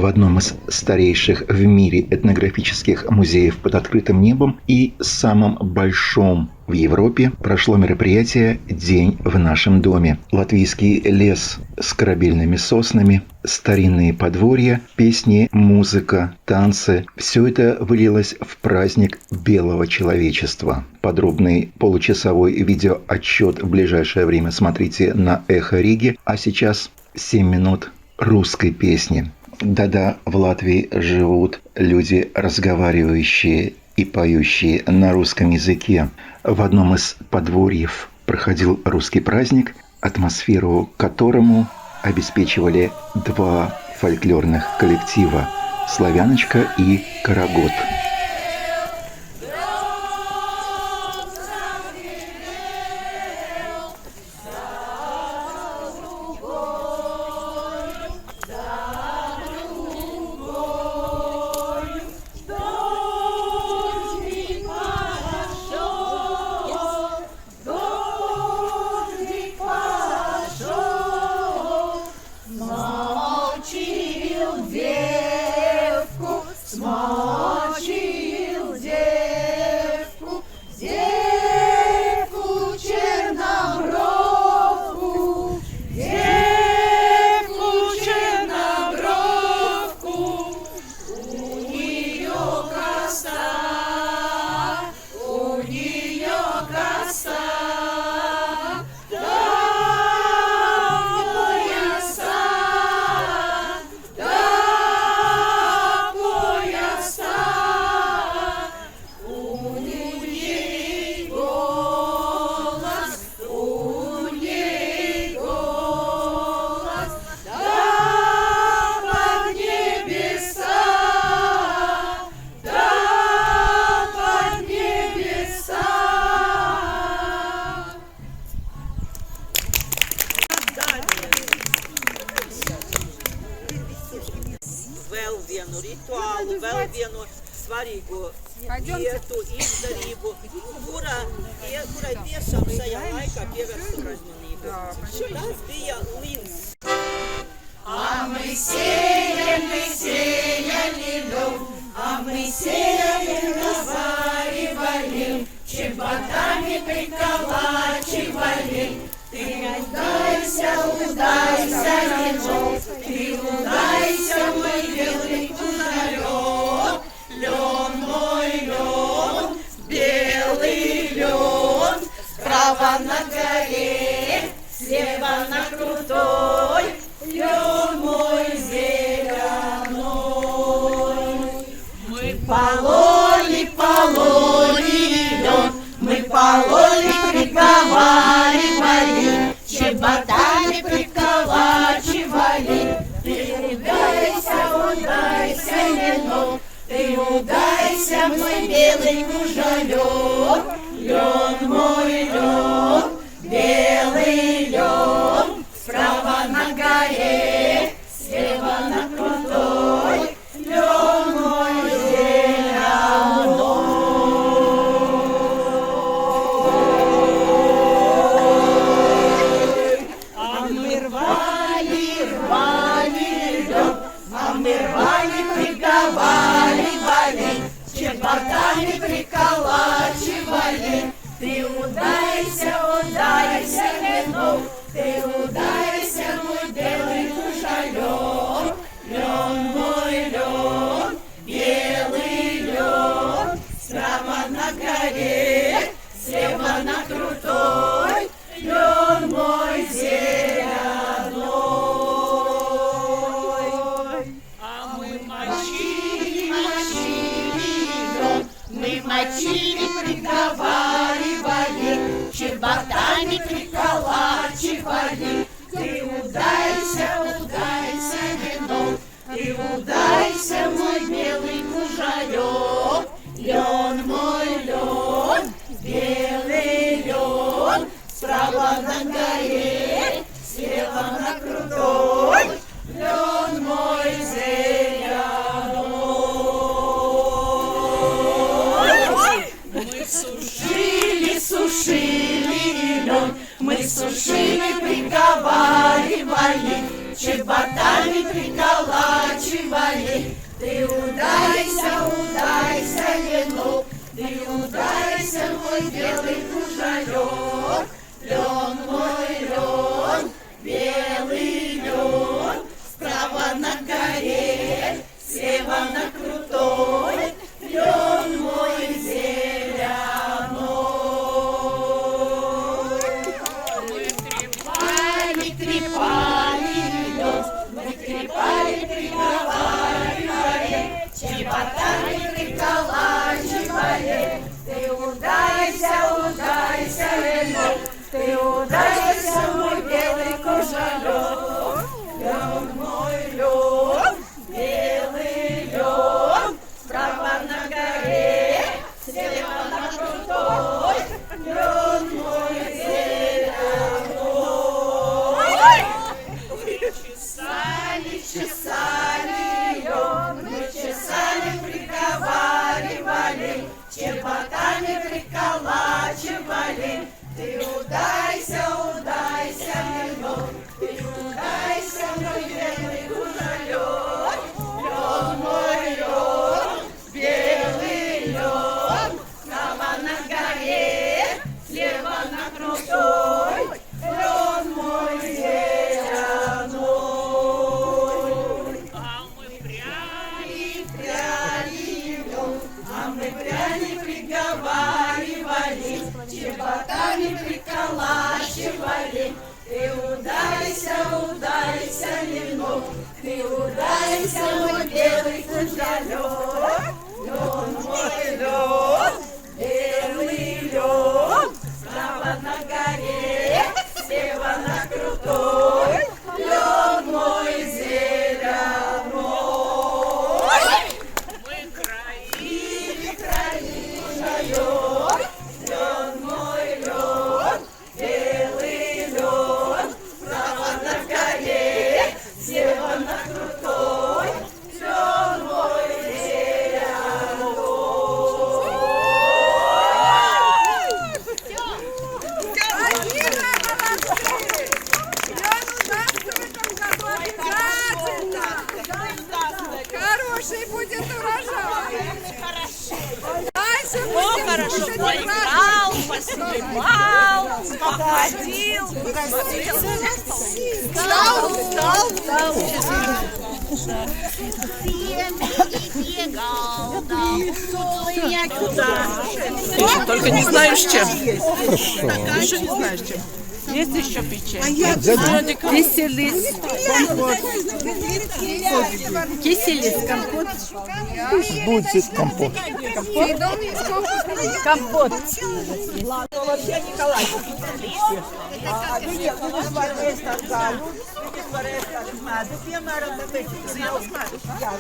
в одном из старейших в мире этнографических музеев под открытым небом и самом большом в Европе прошло мероприятие «День в нашем доме». Латвийский лес с корабельными соснами, старинные подворья, песни, музыка, танцы – все это вылилось в праздник белого человечества. Подробный получасовой видеоотчет в ближайшее время смотрите на «Эхо Риги», а сейчас 7 минут русской песни. Да-да, в Латвии живут люди, разговаривающие и поющие на русском языке. В одном из подворьев проходил русский праздник, атмосферу которому обеспечивали два фольклорных коллектива «Славяночка» и «Карагод». Vēl vienu rituālu, vēl vienu svarīgu vietu, izdarību, kurai tiešām šajā laikā pievērstu uzmanību. Tas bija Lins. А мы сеяли льдом, а мы сеяли, разваривали, чеботами приколачивали. Ты удайся, льдом, ты удайся, мой белый кузнарёк. Лён мой лён, белый лён, справа на горе, слева на крутой. Лён мой зеленой. Мы пололи лён, мы пололи, приговаривали, чеботами приколачивали. Ты удайся, льном, ты удайся, мой белый кужалёк. Лён мой лён, белый лён, справа на горе, слева на крутой. Лён мой зеленой. А мы рвали лён, а мы рвали, приговаривали, чеботами приколачивали. Ты удайся, льном, Купайся, мой белый кудрялёк, лёд мой лёд, белый лёд, справа на горе, слева на крутой, лёд мой зеленой. Мы краили, краина лёд, лёд мой лёд, белый лёд, справа на горе, слева на крутой, лёд мой Хороший будет урожай. Дальше Хорошо поиграл, поснимал, походил, Только не знаю с чем. Хорошо. Еще не знаю с чем. Есть еще печенье. Киселис, компот. Киселис, компот. Пусть будет компот. Компот. Вообще Николай. Видите, varēs medu, piemēram, tāpēc zils medus. Jā,